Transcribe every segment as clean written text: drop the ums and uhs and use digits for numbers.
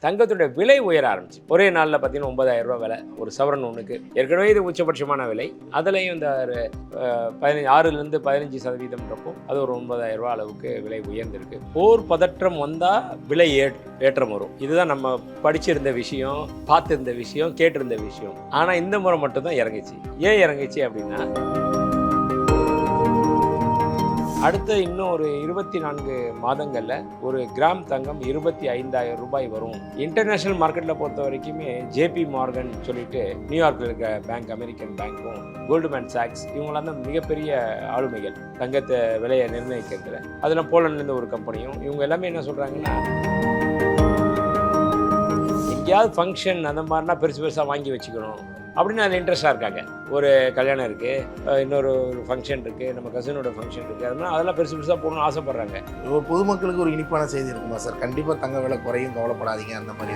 தங்கத்துடைய விலை உயர ஆரம்பிச்சு ஒரே நாளில் பார்த்தீங்கன்னா 9,000 ரூபா விலை ஒரு சவரன் ஒன்றுக்கு. ஏற்கனவே இது உச்சபட்சமான விலை. அதுலேயும் இந்த 6லேருந்து 15% அது ஒரு 9,000 ரூபா அளவுக்கு விலை உயர்ந்திருக்கு. போர் பதற்றம் வந்தால் விலை ஏற்றம் வரும். இதுதான் நம்ம படிச்சிருந்த விஷயம், பார்த்துருந்த விஷயம், கேட்டிருந்த விஷயம். ஆனால் இந்த முறை மட்டும்தான் இறங்குச்சு. ஏன் இறங்குச்சு அப்படின்னா, அடுத்த இன்னும் ஒரு 24 மாதங்களில் ஒரு கிராம் தங்கம் 25,000 ரூபாய் வரும். இன்டர்நேஷ்னல் மார்க்கெட்டில் பொறுத்த வரைக்குமே ஜேபி மார்கன் சொல்லிட்டு நியூயார்க்கில் இருக்க பேங்க், அமெரிக்கன் பேங்க்கும், கோல்ட்மேன் சாக்ஸ், இவங்களாம் தான் மிகப்பெரிய ஆளுமைகள் தங்கத்தை விலையை நிர்ணயிக்கிறதுல. அதில் போலண்ட்லேருந்து ஒரு கம்பெனியும், இவங்க எல்லாமே என்ன சொல்கிறாங்கன்னா, எங்கேயாவது ஃபங்க்ஷன் அந்த மாதிரினா பெருசு பெருசாக வாங்கி வச்சுக்கணும் அப்படின்னு அதில் இன்ட்ரெஸ்டாக இருக்காங்க. ஒரு கல்யாணம் இருக்குது, இன்னொரு ஃபங்க்ஷன் இருக்குது, நம்ம கசினோட ஃபங்க்ஷன் இருக்குது, அதெல்லாம் பெருசு பெருசாக போகணும்னு ஆசைப்பட்றாங்க. ஒரு பொதுமக்களுக்கு ஒரு இனிப்பான செய்தி இருக்குமா சார்? கண்டிப்பாக தங்க விலை குறையும், கவலைப்படாதீங்க அந்த மாதிரி.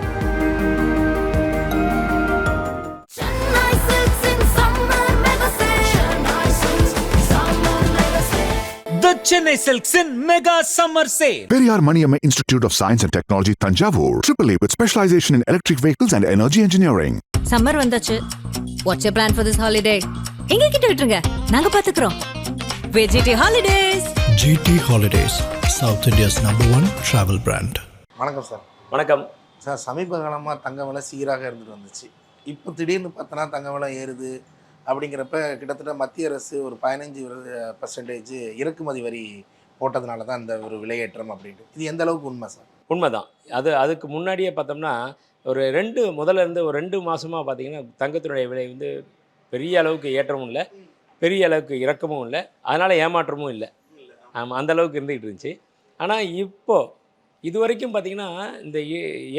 The Chennai Silks in Mega Summer Sale. Periyar Maniamma Institute of Science and Technology, Tanjavur. AAA with specialization in electric vehicles and energy engineering. Summer வந்தாச்சு. What's your plan for this holiday? எங்க கிட்ட விட்டுருங்க, நாங்க பாத்துக்கிறோம். VGT Holidays. GT Holidays, South India's #1 travel brand. வணக்கம் sir. வணகம் sir, சமீப காலமாக தங்க விலை சீராக இருந்துட்டு வந்துச்சு. இப்போ திடீர்னு பார்த்தோன்னா தங்க விலை ஏறுது அப்படிங்கிறப்ப கிட்டத்தட்ட மத்திய அரசு ஒரு 15% இறக்குமதி வரி போட்டதுனால தான் அந்த ஒரு விலையேற்றம் அப்படின்ட்டு. இது எந்த அளவுக்கு உண்மை சார்? உண்மைதான். அதுக்கு முன்னாடியே பார்த்தோம்னா ஒரு முதல்ல இருந்து ஒரு 2 மாதமாக பார்த்தீங்கன்னா தங்கத்தினுடைய விலை வந்து பெரிய அளவுக்கு ஏற்றமும் இல்லை, பெரிய அளவுக்கு இறக்கமும் இல்லை, அதனால் ஏமாற்றமும் இல்லை. ஆமாம், அந்தளவுக்கு இருந்துக்கிட்டு இருந்துச்சு. ஆனால் இப்போது இது வரைக்கும் பார்த்திங்கன்னா இந்த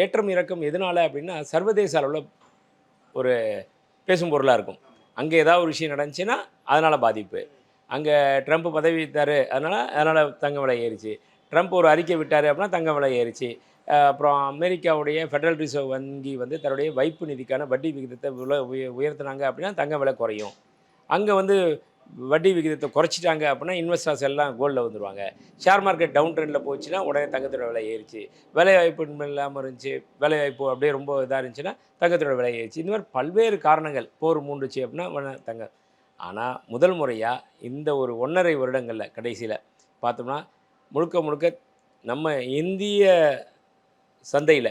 ஏற்றம் இறக்கம் எதனால் அப்படின்னா, சர்வதேச அளவில் ஒரு பேசும் பொருளாக இருக்கும். அங்கே ஏதாவது ஒரு விஷயம் நடந்துச்சுன்னா அதனால் பாதிப்பு. அங்கே ட்ரம்ப் பதவி விட்டார், அதனால் தங்க விலை ஏறிச்சு. ட்ரம்ப் ஒரு அறிக்கை விட்டார் அப்படின்னா தங்க விலை ஏறிச்சு. அப்புறம் அமெரிக்காவுடைய ஃபெடரல் ரிசர்வ் வங்கி வந்து தன்னுடைய வைப்பு நிதிக்கான வட்டி விகிதத்தை உயர்த்தினாங்க அப்படின்னா தங்க விலை குறையும். அங்கே வந்து வட்டி விகிதத்தை குறைச்சிட்டாங்க அப்படின்னா இன்வெஸ்டர்ஸ் எல்லாம் கோல்டில் வந்துடுவாங்க. ஷேர் மார்க்கெட் டவுன் ட்ரெண்டில் போச்சுன்னா உடனே தங்கத்தோட விலை ஏறிச்சு. வேலைவாய்ப்பு இல்லாமல் இருந்துச்சு, வேலைவாய்ப்பு அப்படியே ரொம்ப இதாக இருந்துச்சுன்னா தங்கத்தோட விலை ஏறிச்சு. இந்த மாதிரி பல்வேறு காரணங்கள் போர் மூண்டுச்சு அப்படின்னா தங்கம். ஆனால் முதல் முறையாக இந்த ஒரு 1.5 வருடங்களில் கடைசியில் பார்த்தோம்னா முழுக்க நம்ம இந்திய சந்தையில்,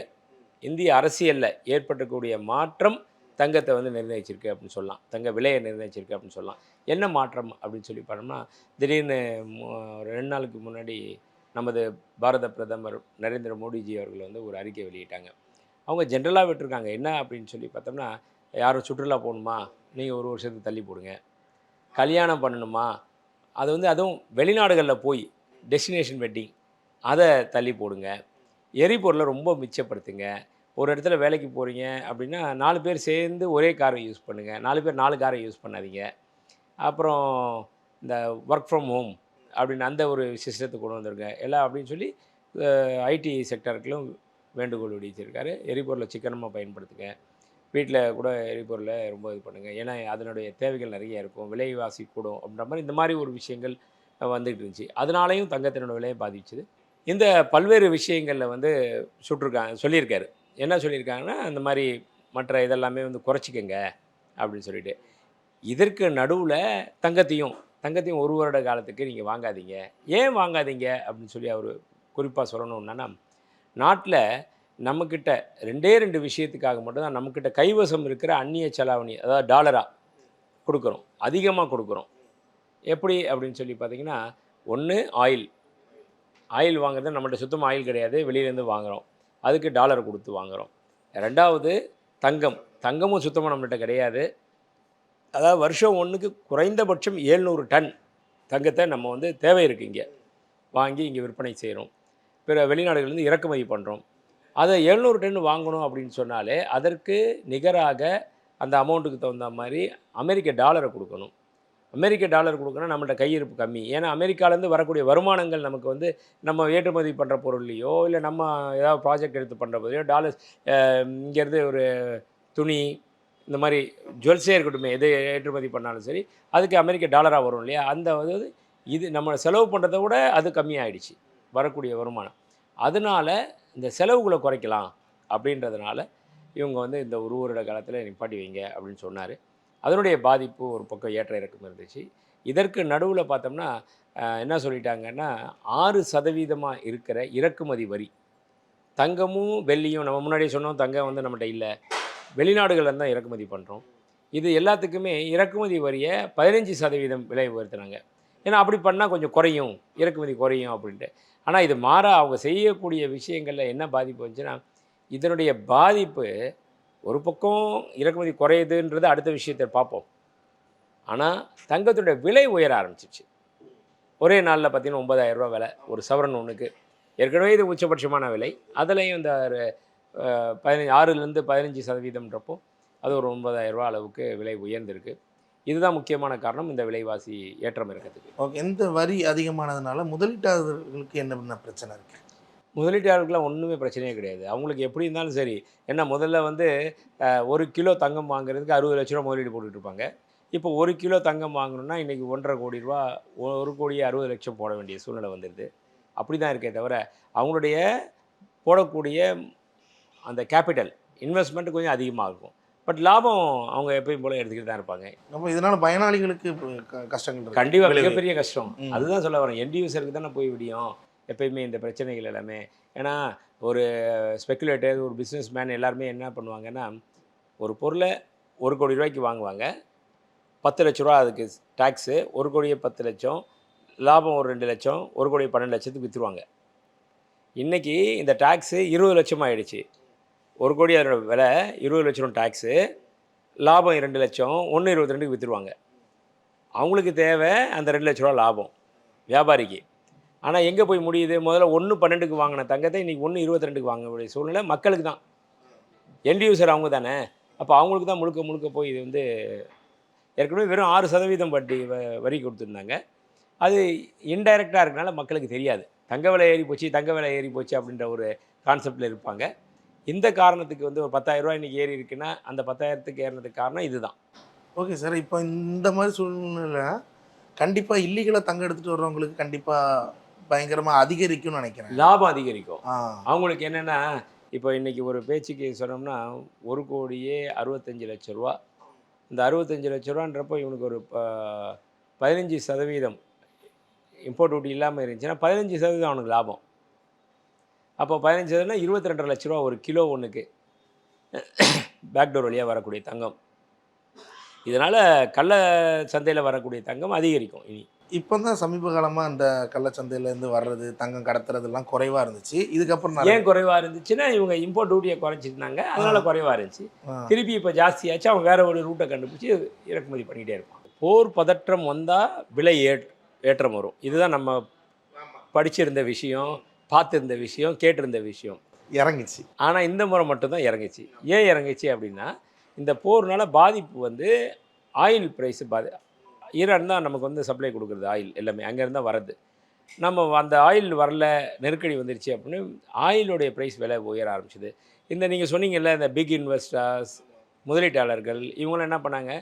இந்திய அரசியலில் ஏற்பட்டக்கூடிய மாற்றம் தங்கத்தை வந்து நிர்ணயிச்சிருக்கு அப்படின்னு சொல்லலாம். தங்க விலையை நிர்ணயிச்சிருக்கு அப்படின்னு சொல்லலாம். என்ன மாற்றம் அப்படின்னு சொல்லி பார்த்தோம்னா, திடீர்னு 2 நாளுக்கு முன்னாடி நமது பாரத பிரதமர் நரேந்திர மோடிஜி அவர்கள் வந்து ஒரு அறிக்கை வெளியிட்டாங்க. அவங்க ஜென்ரலாக விட்டுருக்காங்க. என்ன அப்படின்னு சொல்லி பார்த்தோம்னா, யாரும் சுற்றுலா போகணுமா, நீங்கள் ஒரு வருஷத்துக்கு தள்ளி போடுங்க. கல்யாணம் பண்ணணுமா, அது வந்து அதுவும் வெளிநாடுகளில் போய் டெஸ்டினேஷன் வெட்டிங், அதை தள்ளி போடுங்க. எரிபொருளை ரொம்ப மிச்சப்படுத்துங்க. ஒரு இடத்துல வேலைக்கு போகிறீங்க அப்படின்னா 4 பேர் சேர்ந்து ஒரே காரை யூஸ் பண்ணுங்கள். 4 பேர் 4 காரை யூஸ் பண்ணாதீங்க. அப்புறம் இந்த ஒர்க் ஃப்ரம் ஹோம் அப்படின்னு அந்த ஒரு சிஸ்டத்தை கொண்டு வந்துருங்க எல்லாம் அப்படின்னு சொல்லி ஐடி செக்டருக்கும் வேண்டுகோள் விடுத்திருக்காரு. எரிபொருளை சிக்கனமாக பயன்படுத்துங்க. வீட்டில் கூட எரிபொருளை ரொம்ப இது பண்ணுங்கள். ஏன்னா அதனுடைய தேவைகள் நிறைய இருக்கும், விலைவாசி கூடும் அப்படின்ற மாதிரி இந்த மாதிரி ஒரு விஷயங்கள் வந்துகிட்டு இருந்துச்சு. அதனாலேயும் தங்கத்தினோட விலையை பாதிச்சுது. இந்த பல்வேறு விஷயங்களில் வந்து சொல்லியிருக்காரு. என்ன சொல்லியிருக்காங்கன்னா, அந்த மாதிரி மற்ற இதெல்லாமே வந்து குறைச்சிக்கங்க அப்படின்னு சொல்லிட்டு. இதற்கு நடுவில் தங்கத்தையும் 1 வருட காலத்துக்கு நீங்கள் வாங்காதீங்க. ஏன் வாங்காதீங்க அப்படின்னு சொல்லி அவர் குறிப்பாக சொல்லணுன்னா, நாட்டில் நம்மக்கிட்ட 2 விஷயத்துக்காக மட்டும்தான் நம்மக்கிட்ட கைவசம் இருக்கிற அந்நிய செலாவணி, அதாவது டாலராக கொடுக்குறோம், அதிகமாக கொடுக்குறோம். எப்படி அப்படின்னு சொல்லி பார்த்தீங்கன்னா, ஒன்று ஆயில் வாங்குறது, நம்மகிட்ட சுத்தமாக ஆயில் கிடையாது, வெளியிலேருந்து வாங்குகிறோம், அதுக்கு டாலரை கொடுத்து வாங்குகிறோம். 2வது தங்கமும் சுத்தமாக நம்மகிட்ட கிடையாது. அதாவது வருஷம் ஒன்றுக்கு குறைந்தபட்சம் 700 டன் தங்கத்தை நம்ம வந்து தேவை இருக்குது இங்கே வாங்கி இங்கே விற்பனை செய்கிறோம். பிற வெளிநாடுகள்லேருந்து இறக்குமதி பண்ணுறோம். அதை 700 டன் வாங்கணும் அப்படின்னு சொன்னாலே அதற்கு நிகராக அந்த அமௌண்ட்டுக்கு தகுந்த மாதிரி அமெரிக்க டாலரை கொடுக்கணும். அமெரிக்க டாலர் கொடுக்கணும், நம்மள்ட்ட கையிருப்பு கம்மி. ஏன்னா அமெரிக்காவிலேருந்து வரக்கூடிய வருமானங்கள் நமக்கு வந்து நம்ம ஏற்றுமதி பண்ணுற பொருள்லையோ இல்லை நம்ம ஏதாவது ப்ராஜெக்ட் எடுத்து பண்ணுற போதையோ டாலர்ஸ், இங்கேருந்து ஒரு துணி இந்த மாதிரி ஜுவல்ஸே இருக்கட்டும், எது ஏற்றுமதி பண்ணாலும் சரி அதுக்கு அமெரிக்க டாலராக வரும் இல்லையா. அந்த வந்து இது நம்ம செலவு பண்ணுறதை விட அது கம்மியாகிடுச்சு வரக்கூடிய வருமானம். அதனால் இந்த செலவுகளை குறைக்கலாம் அப்படின்றதுனால இவங்க வந்து இந்த ஒரு வருட காலத்தில் நிப்பாட்டி வைங்க அப்படின்னு சொன்னார். அதனுடைய பாதிப்பு ஒரு பக்கம் ஏற்ற இறக்கம் இருந்துச்சு. இதற்கு நடுவில் பார்த்தோம்னா என்ன சொல்லிட்டாங்கன்னா 6% இருக்கிற இறக்குமதி வரி, தங்கமும் வெள்ளியும் நம்ம முன்னாடியே சொன்னோம், தங்கம் வந்து நம்மகிட்ட இல்லை, வெளிநாடுகளில் தான் இறக்குமதி பண்ணுறோம். இது எல்லாத்துக்குமே இறக்குமதி வரியை 15% விலை உயர்த்தினாங்க. ஏன்னா அப்படி பண்ணால் கொஞ்சம் குறையும், இறக்குமதி குறையும் அப்படின்ட்டு. ஆனால் இது மாற அவங்க செய்யக்கூடிய விஷயங்களில் என்ன பாதிப்பு வந்துச்சுன்னா, இதனுடைய பாதிப்பு ஒரு பக்கம் இறக்குமதி குறையுதுன்றது அடுத்த விஷயத்தை பார்ப்போம். ஆனால் தங்கத்துடைய விலை உயர ஆரம்பிச்சிச்சு. ஒரே நாளில் பார்த்தீங்கன்னா 9,000 ரூபா விலை ஒரு சவரன் ஒன்றுக்கு. ஏற்கனவே இது உச்சபட்சமான விலை. அதுலேயும் இந்த 6லேருந்து 15%ன்றப்போ அது ஒரு 9,000 ரூபா அளவுக்கு விலை உயர்ந்திருக்கு. இதுதான் முக்கியமான காரணம் இந்த விலைவாசி ஏற்றம் இருக்கிறதுக்கு. ஓகே. இந்த வரி அதிகமானதுனால முதலீட்டாளர்களுக்கு என்ன பிரச்சனை இருக்குது? முதலீட்டாளர்களுக்குலாம் ஒன்றுமே பிரச்சனையே கிடையாது. அவங்களுக்கு எப்படி இருந்தாலும் சரி. ஏன்னா முதல்ல வந்து 1 கிலோ தங்கம் வாங்குறதுக்கு 60 லட்ச ரூபா முதலீடு போட்டுட்ருப்பாங்க. இப்போ 1 கிலோ தங்கம் வாங்கணும்னா இன்றைக்கி 1,50 கோடி ரூபா, 1,60,00,000 போட வேண்டிய சூழ்நிலை வந்துடுது. அப்படி தான் இருக்கே தவிர அவங்களுடைய போடக்கூடிய அந்த கேபிட்டல் இன்வெஸ்ட்மெண்ட் கொஞ்சம் அதிகமாக இருக்கும். பட் லாபம் அவங்க எப்பயும் போல எடுத்துக்கிட்டு தான் இருப்பாங்க. நம்ம இதனால் பயனாளிகளுக்கு கஷ்டங்கள் இருக்கு. கண்டிப்பாக மிகப்பெரிய கஷ்டம். அதுதான் சொல்ல வரேன். எண்ட் யூசருக்கு தானே போய் விடியும் எப்பயுமே இந்த பிரச்சனைகள் எல்லாமே. ஏன்னா ஒரு ஸ்பெக்குலேட்டர், ஒரு பிஸ்னஸ் மேன் எல்லாருமே என்ன பண்ணுவாங்கன்னா, ஒரு பொருளை 1 கோடி ரூபாய்க்கு வாங்குவாங்க. 10 லட்ச ரூபா அதுக்கு டேக்ஸு, 1 கோடியே 10 லட்சம், லாபம் ஒரு 2 லட்சம், 1 கோடியே 12 லட்சத்துக்கு விற்றுருவாங்க. இன்றைக்கி இந்த டேக்ஸு 20 லட்சம் ஆகிடுச்சு. 1 கோடி அதோட விலை 20 லட்சம் டேக்ஸு, லாபம் 2 லட்சம், 1.22க்கு விற்றுருவாங்க. அவங்களுக்கு தேவை அந்த 2 லட்ச ரூபா லாபம் வியாபாரிக்கு. ஆனால் எங்கே போய் முடியுது? முதல்ல 1.12க்கு வாங்கின தங்கத்தை இன்றைக்கி 1.22க்கு வாங்கக்கூடிய சூழ்நிலை மக்களுக்கு தான். எண்ட் யூசர் அவங்க தானே. அப்போ அவங்களுக்கு தான் முழுக்க முழுக்க போய் இது வந்து ஏற்கனவே வெறும் 6% வட்டி வரி கொடுத்துருந்தாங்க. அது இன்டைரக்டாக இருக்கனால மக்களுக்கு தெரியாது. தங்க விலை ஏறி போச்சு அப்படின்ற ஒரு கான்செப்டில் இருப்பாங்க. இந்த காரணத்துக்கு வந்து ஒரு 10,000 ரூபா இன்றைக்கி ஏறி இருக்குன்னா அந்த 10,000த்துக்கு ஏறினதுக்கு காரணம் இதுதான். Okay sir. இப்போ இந்த மாதிரி சூழ்நிலை கண்டிப்பாக இல்லீகலாக தங்கம் எடுத்துகிட்டு வர்றவங்களுக்கு கண்டிப்பாக பயங்கரமாக அதிகரிக்கும்னு நினைக்கிறேன். லாபம் அதிகரிக்கும். அவங்களுக்கு என்னென்னா, இப்போ இன்றைக்கி ஒரு பேச்சுக்கு சொன்னோம்னா 1,65 லட்ச ரூபா. இந்த 65 லட்ச ரூபான்றப்போ இவனுக்கு ஒரு 15% இம்போர்ட் டியூட்டி இல்லாமல் இருந்துச்சுன்னா 15% அவனுக்கு லாபம். அப்போ 15%னா 22.5 லட்ச ரூபா ஒரு கிலோ ஒன்றுக்கு பேக்டோர் வழியாக வரக்கூடிய தங்கம். இதனால் கள்ள சந்தையில் வரக்கூடிய தங்கம் அதிகரிக்கும். இனி இப்போ தான் சமீப காலமாக அந்த கள்ளச்சந்தையிலேருந்து வர்றது, தங்கம் கடத்துறதுலாம் குறைவாக இருந்துச்சு. இதுக்கப்புறம் ஏன் குறைவாக இருந்துச்சுன்னா இவங்க இம்போர்ட் டியூட்டியை குறைச்சிருந்தாங்க, அதனால் குறைவாக இருந்துச்சு. திருப்பி இப்போ ஜாஸ்தியாச்சு, அவன் வேறு ஒரு ரூட்டை கண்டுபிடிச்சி இறக்குமதி பண்ணிகிட்டே இருப்பான். போர் பதற்றம் வந்தால் விலை ஏற்றம் வரும். இதுதான் நம்ம படிச்சிருந்த விஷயம், பார்த்துருந்த விஷயம், கேட்டிருந்த விஷயம். இறங்கிச்சு. ஆனால் இந்த முறை மட்டும்தான் இறங்கிச்சு. ஏன் இறங்கிச்சு அப்படின்னா, இந்த போர்னால் பாதிப்பு வந்து ஆயில் ப்ரைஸு ஈரான் தான் நமக்கு வந்து சப்ளை கொடுக்குறது ஆயில் எல்லாமே, அங்கேருந்து தான் வரது. நம்ம அந்த ஆயில் வரல, நெருக்கடி வந்துருச்சு அப்படின்னு ஆயிலுடைய ப்ரைஸ் விலை உயர ஆரம்பிச்சிது. இந்த நீங்கள் சொன்னீங்கல்ல, இந்த பிக் இன்வெஸ்டர்ஸ், முதலீட்டாளர்கள் இவங்களாம் என்ன பண்ணாங்க,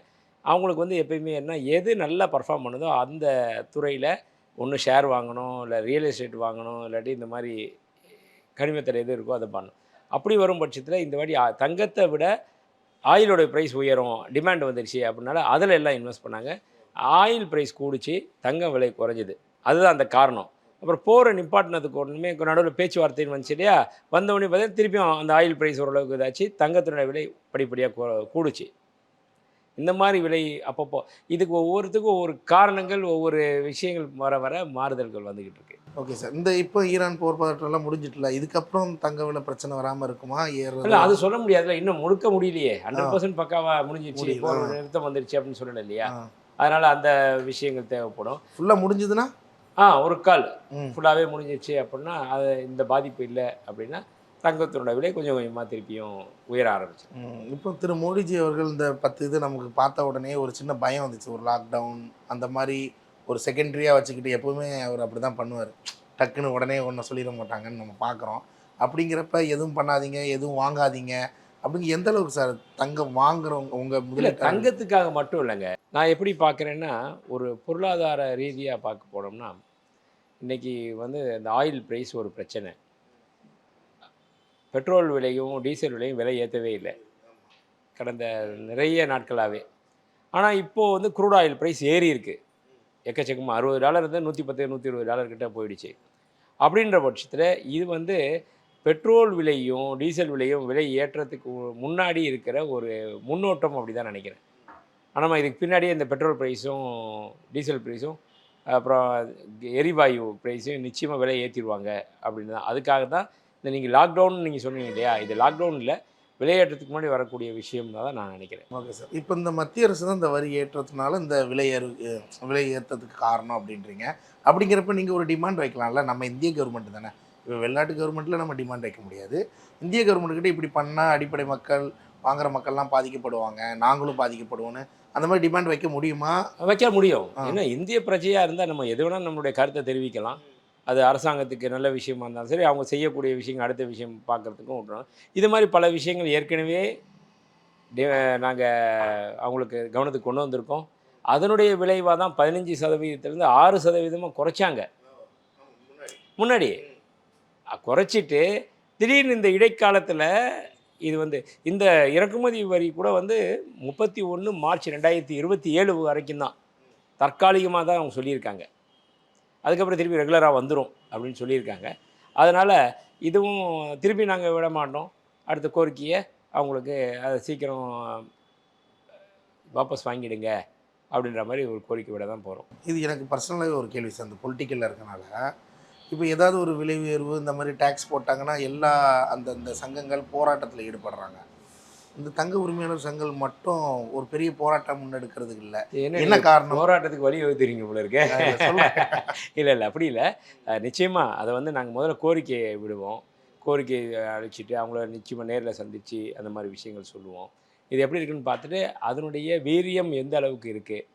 அவங்களுக்கு வந்து எப்பயுமே என்ன எது நல்லா பர்ஃபார்ம் பண்ணுதோ அந்த துறையில் ஒன்று ஷேர் வாங்கணும், இல்லை ரியல் எஸ்டேட் வாங்கணும், இல்லாட்டி இந்த மாதிரி கனிமத்தடை எது இருக்கோ அதை பண்ணணும். அப்படி வரும் பட்சத்தில் இந்த வாட்டி தங்கத்தை விட ஆயிலோட ப்ரைஸ் உயரும், டிமாண்ட் வந்துருச்சு அப்படின்னால அதில் எல்லாம் இன்வெஸ்ட் பண்ணாங்க. ஆயில் ப்ரைஸ் கூடிச்சு, தங்கம் விலை குறைஞ்சிது. அதுதான் அந்த காரணம். அப்புறம் போரை நிப்பாட்டினதுக்கு ஒன்றுமே நடுவில் பேச்சுவார்த்தைன்னு வந்துச்சு இல்லையா, வந்தவொடனே பார்த்தீங்கன்னா திருப்பியும் அந்த ஆயில் ப்ரைஸ் ஓரளவுக்கு இதாச்சு, தங்கத்தினுடைய விலை படிப்படியாக கூடுச்சு. இந்த மாதிரி விலை அப்பப்போ இதுக்கு ஒவ்வொருத்துக்கும் ஒவ்வொரு காரணங்கள், ஒவ்வொரு விஷயங்கள் வர வர மாறுதல்கள் வந்துக்கிட்டு இருக்கு. Okay sir. இந்த இப்போ ஈரான் போர் பதற்றம்லாம் முடிஞ்சிட்டுல, இதுக்கப்புறம் தங்க விலை பிரச்சனை வராமல் இருக்குமா? இல்லை, அது சொல்ல முடியாதுல்ல, இன்னும் முழுக்க முடியலையே. 100% பக்காவாக முடிஞ்சிச்சு, போர் நிறுத்தம் வந்துருச்சு அப்படின்னு சொல்லணும் இல்லையா. அதனால் அந்த விஷயங்கள் தேவைப்படும். ஃபுல்லாக முடிஞ்சதுன்னா ஒரு கால் ஃபுல்லாகவே முடிஞ்சிச்சு அப்படின்னா அது இந்த பாதிப்பு இல்லை அப்படின்னா தங்கத்தினோட விலை கொஞ்சம் கொஞ்சமாக திருப்பியும் உயர ஆரம்பிச்சு. இப்போ திரு மோடிஜி அவர்கள் இந்த 10 இது நமக்கு பார்த்த உடனே ஒரு சின்ன பயம் வந்துச்சு. ஒரு லாக்டவுன் அந்த மாதிரி ஒரு செகண்டரியாக வச்சுக்கிட்டு எப்போவுமே அவர் அப்படி தான் பண்ணுவார். டக்குன்னு உடனே ஒன்றை சொல்லிட மாட்டாங்கன்னு நம்ம பார்க்குறோம். அப்படிங்கிறப்ப எதுவும் பண்ணாதீங்க, எதுவும் வாங்காதீங்க அப்படிங்க எந்த அளவுக்கு சார் தங்கம் வாங்குறவங்க உங்கள் முதலீடு? தங்கத்துக்காக மட்டும் இல்லைங்க. நான் எப்படி பார்க்குறேன்னா, ஒரு பொருளாதார ரீதியாக பார்க்க போனோம்னா, இன்றைக்கி வந்து இந்த ஆயில் ப்ரைஸ் ஒரு பிரச்சனை. பெட்ரோல் விலையும் டீசல் விலையும் விலை ஏற்றவே இல்லை கடந்த நிறைய நாட்களாகவே. ஆனால் இப்போது வந்து க்ரூட் ஆயில் ப்ரைஸ் ஏறி இருக்குது எக்கச்சக்கமாக. $60 இருந்து $110 $120 கிட்ட போயிடுச்சு. அப்படின்ற பட்சத்தில் இது வந்து பெட்ரோல் விலையும் டீசல் விலையும் விலை ஏற்றத்துக்கு முன்னாடி இருக்கிற ஒரு முன்னோட்டம் அப்படி தான் நினைக்கிறேன். ஆனால் இதுக்கு பின்னாடியே இந்த பெட்ரோல் ப்ரைஸும் டீசல் ப்ரைஸும் அப்புறம் எரிவாயு ப்ரைஸையும் நிச்சயமாக விலை ஏற்றிடுவாங்க அப்படின்னு தான். அதுக்காக தான் இந்த நீங்கள் லாக்டவுன் நீங்கள் சொன்னீங்க இல்லையா, இது லாக்டவுனில் விலையேற்றத்துக்கு முன்னாடி வரக்கூடிய விஷயம் தான் நான் நினைக்கிறேன். Okay sir. இப்போ இந்த மத்திய அரசு தான் இந்த வரி ஏற்றத்தினால இந்த விலை ஏற்றத்துக்கு காரணம் அப்படின்றீங்க. அப்படிங்கிறப்ப நீங்கள் ஒரு டிமாண்ட் வைக்கலாம்ல, நம்ம இந்திய கவர்மெண்ட் தானே, இப்போ வெளிநாட்டு கவர்மெண்ட்டில் நம்ம டிமாண்ட் வைக்க முடியாது. இந்திய கவர்மெண்ட்கிட்ட இப்படி பண்ணால் அடிப்படை மக்கள் வாங்குகிற மக்கள்லாம் பாதிக்கப்படுவாங்க, நாங்களும் பாதிக்கப்படுவோன்னு அந்த மாதிரி டிமாண்ட் வைக்க முடியுமா? வைக்க முடியும். ஏன்னா இந்திய பிரஜையாக இருந்தால் நம்ம எது வேணால் நம்மளுடைய கருத்தை தெரிவிக்கலாம். அது அரசாங்கத்துக்கு நல்ல விஷயமா இருந்தாலும் சரி, அவங்க செய்யக்கூடிய விஷயங்கள் அடுத்த விஷயம் பார்க்குறதுக்கும் விட்றோம். இது மாதிரி பல விஷயங்கள் ஏற்கனவே நாங்கள் அவங்களுக்கு கவனத்துக்கு கொண்டு வந்திருக்கோம். அதனுடைய விளைவாக தான் 15% 6% குறைச்சாங்க. முன்னாடி குறைச்சிட்டு திடீர்னு இந்த இடைக்காலத்தில் இது வந்து இந்த இறக்குமதி வரி கூட வந்து 31 மார்ச் 2027 வரைக்கும் தான், தற்காலிகமாக தான் அவங்க சொல்லியிருக்காங்க. அதுக்கப்புறம் திருப்பி ரெகுலராக வந்துடும் அப்படின்னு சொல்லியிருக்காங்க. அதனால் இதுவும் திருப்பி நாங்கள் விட மாட்டோம். அடுத்த கோரிக்கையை அவங்களுக்கு அதை சீக்கிரம் வாபஸ் வாங்கிடுங்க அப்படின்ற மாதிரி ஒரு கோரிக்கை விட தான் போகிறோம். இது எனக்கு பர்சனலாகவே ஒரு கேள்வி சார். அந்த பொலிட்டிக்கலில் இருக்கனால இப்போ ஏதாவது ஒரு விலை உயர்வு இந்த மாதிரி டேக்ஸ் போட்டாங்கன்னா எல்லா அந்தந்த சங்கங்கள் போராட்டத்தில் ஈடுபடுறாங்க. இந்த தங்க உரிமையாளர் சங்கங்கள் மட்டும் ஒரு பெரிய போராட்டம் முன்னெடுக்கிறதுக்கு இல்லை, என்ன காரணம்? போராட்டத்துக்கு வழி வகுத்துறீங்க போல இருக்கு. இல்லை அப்படி இல்லை. நிச்சயமாக அதை வந்து நாங்கள் முதல்ல கோரிக்கையை விடுவோம். கோரிக்கையை அழைச்சிட்டு அவங்கள நிச்சயமாக நேரில் சந்தித்து அந்த மாதிரி விஷயங்கள் சொல்லுவோம். இது எப்படி இருக்குன்னு பார்த்துட்டு அதனுடைய வீரியம் எந்த அளவுக்கு இருக்குது,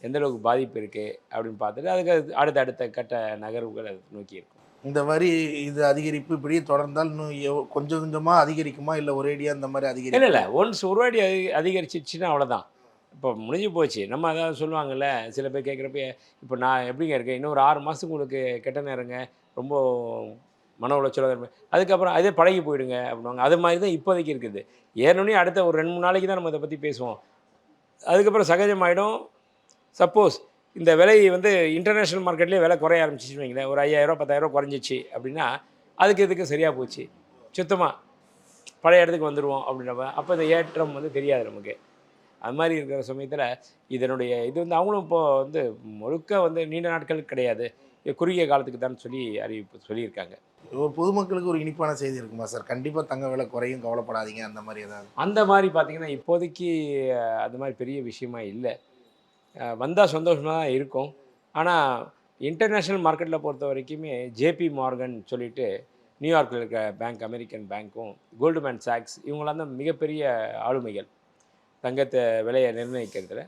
எந்த அளவுக்கு பாதிப்பு இருக்குது அப்படின்னு பார்த்துட்டு அதுக்கு அடுத்த கட்ட நகர்வுகள் அதை நோக்கி இருக்கும். இந்த வரி இது அதிகரிப்பு இப்படியே தொடர்ந்தால் இன்னும் கொஞ்சம் கொஞ்சமாக அதிகரிக்குமா, இல்லை ஒரேடியாக இந்த மாதிரி அதிகரிக்கும்? இல்லை ஒன்ஸ் ஒரு வாடி அதிகரிச்சிச்சுன்னா அவ்வளோதான், இப்போ முடிஞ்சு போச்சு. நம்ம அதாவது சொல்லுவாங்கள்ல, சில பேர் கேட்குறப்ப இப்போ நான் எப்படிங்க இருக்கேன், இன்னும் ஒரு 6 மாதத்துக்கு உங்களுக்கு கெட்ட நேரங்க, ரொம்ப மன உளைச்சலாக இருப்பேன், அதுக்கப்புறம் அதே பழகி போயிடுங்க அப்படின்வாங்க. அது மாதிரி தான் இப்போதைக்கு இருக்குது. ஏற்கனவே அடுத்த ஒரு 2-3 நாளைக்கு தான் நம்ம இதை பற்றி பேசுவோம். அதுக்கப்புறம் சகஜமாயிடும். சப்போஸ் இந்த விலை வந்து இன்டர்நேஷ்னல் மார்க்கெட்லேயே விலை குறைய ஆரம்பிச்சிச்சு வைங்களேன், ஒரு 5000 10,000 குறைஞ்சிச்சு அப்படின்னா அதுக்கு இதுக்கு சரியாக போச்சு, சுத்தமாக பழைய இடத்துக்கு வந்துடுவோம் அப்படின்றப்ப அப்போ இந்த ஏற்றம் வந்து தெரியாது நமக்கு. அது மாதிரி இருக்கிற சமயத்தில் இதனுடைய இது வந்து அவங்களும் இப்போது வந்து முழுக்க வந்து நீண்ட நாட்களுக்கு கிடையாது, குறுகிய காலத்துக்கு தான் சொல்லி அறிவிப்பு சொல்லியிருக்காங்க. ஒரு பொதுமக்களுக்கு ஒரு இனிப்பான செய்தி இருக்குமா சார்? கண்டிப்பாக தங்க விலை குறையும், கவலைப்படாதீங்க அந்த மாதிரி ஏதாவது? அந்த மாதிரி பார்த்திங்கன்னா இப்போதைக்கு அது மாதிரி பெரிய விஷயமா இல்லை. வந்தால் சந்தோஷமாக தான் இருக்கும். ஆனால் இன்டர்நேஷ்னல் மார்க்கெட்டில் பொறுத்த வரைக்குமே ஜேபி மார்கன் சொல்லிட்டு நியூயார்க்கில் இருக்க பேங்க், அமெரிக்கன் பேங்க்கும் கோல்ட்மேன் சாக்ஸ் இவங்களாம் தான் மிகப்பெரிய ஆளுமைகள் தங்கத்தை விலையை நிர்ணயிக்கிறதுல.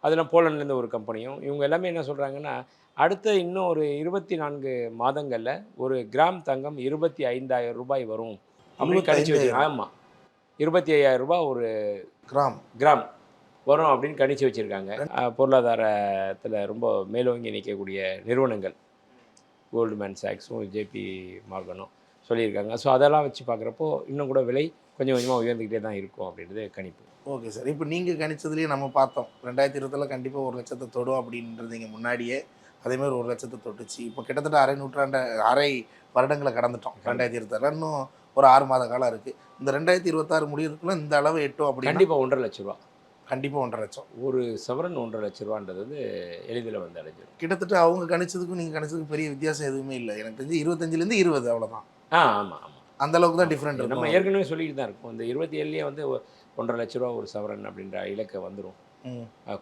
அதெல்லாம் போலண்ட்லேருந்து ஒரு கம்பெனியும். இவங்க எல்லாமே என்ன சொல்கிறாங்கன்னா, அடுத்த இன்னும் ஒரு 24 மாதங்களில் ஒரு கிராம் தங்கம் 25,000 வரும் அப்படின்னு கணிச்சு வச்சுருக்காங்க. ஆமாம், 25,000 ஒரு கிராம் வரும் அப்படின்னு கணிச்சு வச்சுருக்காங்க. பொருளாதாரத்தில் ரொம்ப மேலோங்கி நிற்கக்கூடிய நிறுவனங்கள் கோல்ட்மேன் சாக்ஸும் ஜேபி மார்கனும் சொல்லியிருக்காங்க. ஸோ அதெல்லாம் வச்சு பார்க்குறப்போ இன்னும் கூட விலை கொஞ்சம் கொஞ்சமாக உயர்ந்துக்கிட்டே தான் இருக்கும் அப்படின்றது கணிப்பு. Okay sir. இப்போ நீங்கள் கணிச்சதுலேயே நம்ம பார்த்தோம் 2020 கண்டிப்பாக 1 லட்சத்தை தொடும் அப்படின்றதுங்க முன்னாடியே. அதேமாதிரி 1 லட்சத்தை தொட்டுச்சு. இப்போ கிட்டத்தட்ட அரை வருடங்களை கடந்துட்டோம் 2020. இன்னும் ஒரு 6 மாத காலம் இருக்குது. இந்த 2026 முடியறதுக்குள்ள இந்த அளவு எட்டும் அப்படி கண்டிப்பாக 1.5 லட்ச ரூபா. கண்டிப்பாக 1.5 லட்சம். ஒரு சவரன் 1.5 லட்ச ரூபான்றது வந்து எளிதில் வந்து அடைஞ்சிடும். கிட்டத்தட்ட அவங்க கணிச்சதுக்கும் நீங்கள் கணிச்சதுக்கும் பெரிய வித்தியாசம் எதுவுமே இல்லை. எனக்கு தெரிஞ்சு 25லேருந்து 20 அவ்வளோதான். ஆமாம் அந்த அளவுக்கு தான் டிஃப்ரெண்ட். நம்ம ஏற்கனவே சொல்லிட்டு தான் இருக்கோம். இந்த 27லேயே வந்து 1.5 லட்ச ரூபா ஒரு சவரன் அப்படின்ற இலக்கை வந்துடும்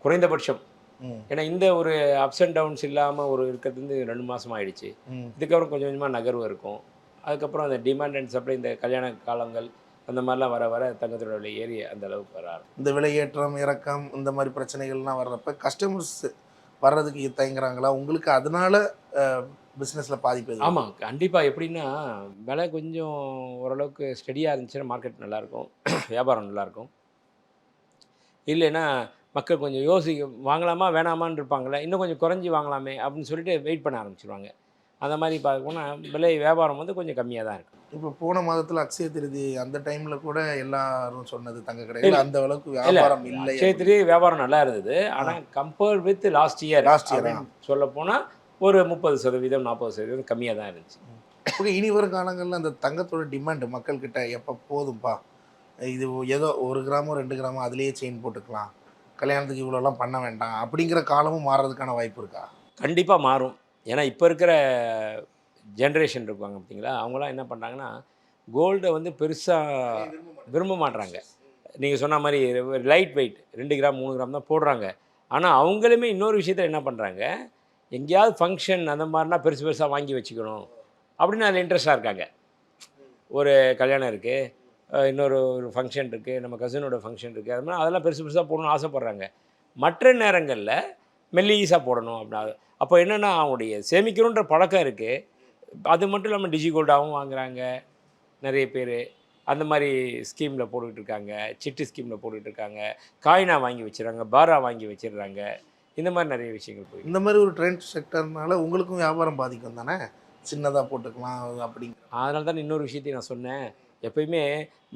குறைந்தபட்சம். ஏன்னா இந்த ஒரு அப்ஸ் அண்ட் டவுன்ஸ் இல்லாமல் ஒரு இருக்கிறது வந்து 2 மாதம் ஆகிடுச்சு. இதுக்கப்புறம் கொஞ்சம் கொஞ்சமாக நகர்வு இருக்கும். அதுக்கப்புறம் அந்த டிமாண்ட் அண்ட் சப்ளை, இந்த கல்யாண காலங்கள் அந்த மாதிரிலாம் வர தங்கத்தோட விலை ஏறி அந்த அளவுக்கு வராது. இந்த விலை ஏற்றம் இறக்கம் இந்த மாதிரி பிரச்சனைகள்லாம் வர்றப்ப கஸ்டமர்ஸ் வர்றதுக்கு தயங்குறாங்களா? உங்களுக்கு அதனால பிஸ்னஸில் பாதிப்பு? ஆமாம், கண்டிப்பாக. எப்படின்னா விலை கொஞ்சம் ஓரளவுக்கு ஸ்டெடியாக இருந்துச்சுன்னா மார்க்கெட் நல்லாயிருக்கும், வியாபாரம் நல்லாயிருக்கும். இல்லைன்னா மக்கள் கொஞ்சம் வாங்கலாமா வேணாமான்னு இருப்பாங்களே, இன்னும் கொஞ்சம் குறைஞ்சி வாங்கலாமே அப்படின்னு சொல்லிட்டு வெயிட் பண்ண ஆரம்பிச்சிருவாங்க. அந்த மாதிரி பார்க்க போனால் விலை வியாபாரம் வந்து கொஞ்சம் கம்மியாக தான் இருக்கும். இப்போ போன மாதத்தில் அக்ஷய திருதி அந்த டைமில் கூட எல்லாரும் சொன்னது தங்க கடையில் அந்த அளவுக்கு வியாபாரம் இல்லை. அக்ஷய திருதி வியாபாரம் நல்லா இருந்தது. ஆனால் கம்பேர்ட் வித் லாஸ்ட் இயர் சொல்ல போனால் ஒரு 30% 40% கம்மியாக தான் இருந்துச்சு. ஓகே, இனி வரும் காலங்களில் அந்த தங்கத்தோட டிமாண்ட் மக்கள்கிட்ட எப்போ போதும்பா, இது ஏதோ 1 கிராமோ 2 கிராமோ அதுலேயே செயின் போட்டுக்கலாம், கல்யாணத்துக்கு இவ்வளோலாம் பண்ண வேண்டாம் அப்படிங்கிற காலமும் மாறுறதுக்கான வாய்ப்பு இருக்கா? கண்டிப்பாக மாறும். ஏன்னா இப்போ இருக்கிற ஜென்ரேஷன் இருப்பாங்க பார்த்தீங்களா, அவங்களாம் என்ன பண்ணுறாங்கன்னா கோல்டை வந்து பெருசாக விரும்ப மாட்றாங்க. நீங்கள் சொன்ன மாதிரி லைட் வெயிட் 2 கிராம் 3 கிராம் தான் போடுறாங்க. ஆனால் அவங்களுமே இன்னொரு விஷயத்தில் என்ன பண்ணுறாங்க, எங்கேயாவது ஃபங்க்ஷன் அந்த மாதிரினா பெருசு பெருசாக வாங்கி வச்சுக்கணும் அப்படின்னு அதில் இன்ட்ரெஸ்டாக இருக்காங்க. ஒரு கல்யாணம் இருக்குது, இன்னொரு ஃபங்க்ஷன் இருக்குது, நம்ம கசினோட ஃபங்க்ஷன் இருக்குது, அது மாதிரி அதெல்லாம் பெருசு பெருசாக போடணும்னு ஆசைப்பட்றாங்க. மற்ற நேரங்களில் மெல்லிஸாக போடணும் அப்படின்னா அப்போ என்னென்னா அவங்களுடைய சேமிக்கணுன்ற பழக்கம் இருக்குது. அது மட்டும் இல்லாமல் டிஜி கோல்டாகவும் வாங்குகிறாங்க நிறைய பேர். அந்த மாதிரி ஸ்கீமில் போட்டுக்கிட்டு இருக்காங்க, சிட்டு ஸ்கீமில் போட்டுக்கிட்டு இருக்காங்க, காயினாக வாங்கி வச்சுறாங்க, பாரா வாங்கி வச்சிடுறாங்க. இந்த மாதிரி நிறைய விஷயங்கள் போய் இந்த மாதிரி ஒரு ட்ரெண்ட் செக்டர்னால உங்களுக்கும் வியாபாரம் பாதிக்கும் தானே, சின்னதாக போட்டுக்கலாம் அப்படிங்கிற. அதனால தான் இன்னொரு விஷயத்தையும் நான் சொன்னேன், எப்பயுமே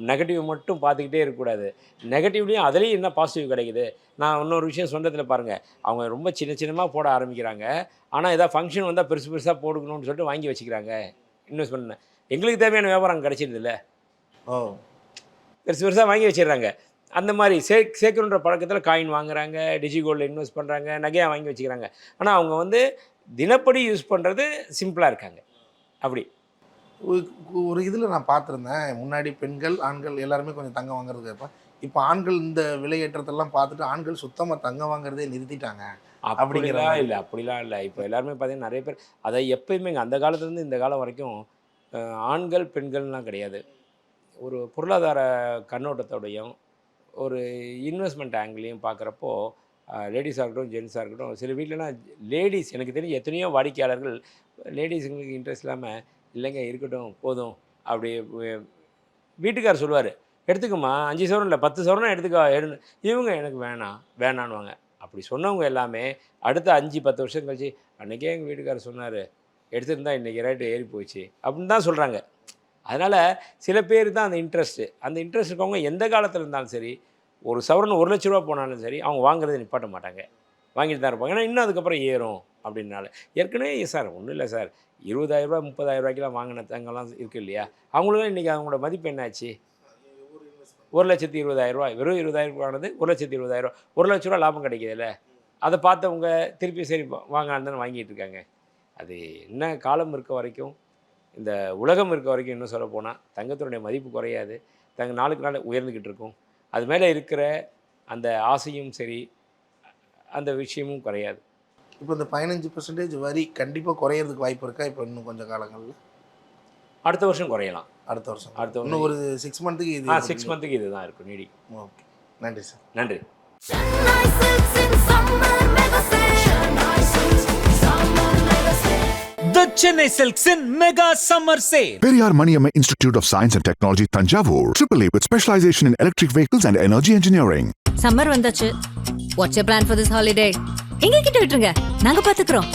நெகட்டிவ் மட்டும் பார்த்துக்கிட்டே இருக்கக்கூடாது. நெகட்டிவ்லேயும் அதுலேயும் என்ன பாசிட்டிவ் கிடைக்குது. நான் இன்னொரு விஷயம் சொன்னதில் பாருங்கள், அவங்க ரொம்ப சின்னமாக போட ஆரம்பிக்கிறாங்க. ஆனால் ஏதாவது ஃபங்க்ஷன் வந்தால் பெருசு பெருசாக போட்டுக்கணும்னு சொல்லிட்டு வாங்கி வச்சுக்கிறாங்க, இன்வெஸ்ட் பண்ண. எங்களுக்கு தேவையான வியாபாரம் கிடைச்சிருதில்ல, பெருசு பெருசாக வாங்கி வச்சிடுறாங்க. அந்த மாதிரி சேர்க்கணுன்ற பழக்கத்தில் காயின் வாங்குறாங்க, டிஜி கோல்டில் இன்வெஸ்ட் பண்ணுறாங்க, நகையாக வாங்கி வச்சுக்கிறாங்க. ஆனால் அவங்க வந்து தினப்படி யூஸ் பண்ணுறது சிம்பிளாக இருக்காங்க. அப்படி ஒரு இதில் நான் பார்த்துருந்தேன், முன்னாடி பெண்கள் ஆண்கள் எல்லாருமே கொஞ்சம் தங்கம் வாங்குறதுக்கு இருப்பேன். இப்போ ஆண்கள் இந்த விலையேற்றத்தெல்லாம் பார்த்துட்டு ஆண்கள் சுத்தமாக தங்கம் வாங்குறதே நிறுத்திட்டாங்க. அப்படிலாம் இல்லை. இப்போ எல்லாருமே பார்த்தீங்கன்னா நிறைய பேர் அதை எப்பயுமே அந்த காலத்துலேருந்து இந்த காலம் வரைக்கும் ஆண்கள் பெண்கள்லாம் கிடையாது. ஒரு பொருளாதார கண்ணோட்டத்தோடையும் ஒரு இன்வெஸ்ட்மெண்ட் ஆங்கிளையும் பார்க்குறப்போ லேடிஸாக இருக்கட்டும் ஜென்ஸாக இருக்கட்டும், சில வீட்டிலலாம் லேடிஸ் எனக்கு தெரிஞ்சு எத்தனையோ வாடிக்கையாளர்கள் லேடிஸுங்களுக்கு இன்ட்ரெஸ்ட் இல்லாமல் இல்லைங்க இருக்கட்டும் போதும் அப்படி வீட்டுக்கார் சொல்லுவார், எடுத்துக்கம்மா 5 சவரன் இல்லை 10 சவரனா எடுத்துக்கோ இவங்க எனக்கு வேணான்னுவாங்க. அப்படி சொன்னவங்க எல்லாமே அடுத்த 5-10 வருஷம் கழிச்சு அன்றைக்கே எங்கள் வீட்டுக்காரர் சொன்னார், எடுத்துருந்தா இன்றைக்கி ரேட்டு ஏறி போயிடுச்சு அப்படின்னு தான் சொல்கிறாங்க. அதனால் சில பேர் தான் அந்த இன்ட்ரெஸ்ட் இருக்கவங்க எந்த காலத்தில் இருந்தாலும் சரி, ஒரு சவரன் 1 லட்ச ரூபா போனாலும் சரி அவங்க வாங்குறதை நிப்பாட்ட மாட்டாங்க, வாங்கிட்டு தான் இருப்பாங்க. ஏன்னா இன்னும் அதுக்கப்புறம் ஏறும் அப்படின்னால. ஏற்கனவே சார் ஒன்றும் இல்லை சார், 20,000 ரூபா 30,000 ரூபாய்க்கெலாம் வாங்கின தங்கம்லாம் இருக்குது இல்லையா, அவங்களும் இன்றைக்கி அவங்களோட மதிப்பு என்னாச்சு, 1,20,000 ரூபா, வெறும் 20,000 வாங்கினது 1,20,000, 1 லட்ச ரூபா லாபம் கிடைக்கிதுல்ல. அதை பார்த்தவங்க திருப்பி சரி வாங்கலான்னு வாங்கிட்டு இருக்காங்க. அது என்ன காலம் இருக்க வரைக்கும், இந்த உலகம் இருக்க வரைக்கும் இன்னும் சொல்ல போனால் தங்கத்தினுடைய மதிப்பு குறையாது, நாளுக்கு நாள் உயர்ந்துக்கிட்டு இருக்கும். அது மேலே இருக்கிற அந்த ஆசையும் சரி அந்த விஷயமும் குறையாது. இப்போ இந்த 15% வரி கண்டிப்பாக குறையிறதுக்கு வாய்ப்பு இருக்கா? இப்போ இன்னும் கொஞ்சம் காலங்களில் அடுத்த வருஷம் குறையலாம். அடுத்த வருஷம் இன்னும் ஒரு 6 மந்த்துக்கு இது 6 மந்த்துக்கு இது தான் இருக்கும் நீடிக்கும். ஓகே, நன்றி சார். நன்றி. The Chennai Silks in Mega Summer Sale. Periyar Maniamma Institute of Science and Technology, Tanjavur. AAA with specialization in electric vehicles and energy engineering. Summer வந்தாச்சு. What's your plan for this holiday? எங்க கிட்ட விட்டுருங்க, நாங்க பாத்துக்கிறோம்.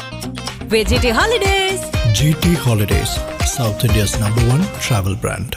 VGT Holidays. GT Holidays, South India's #1 travel brand.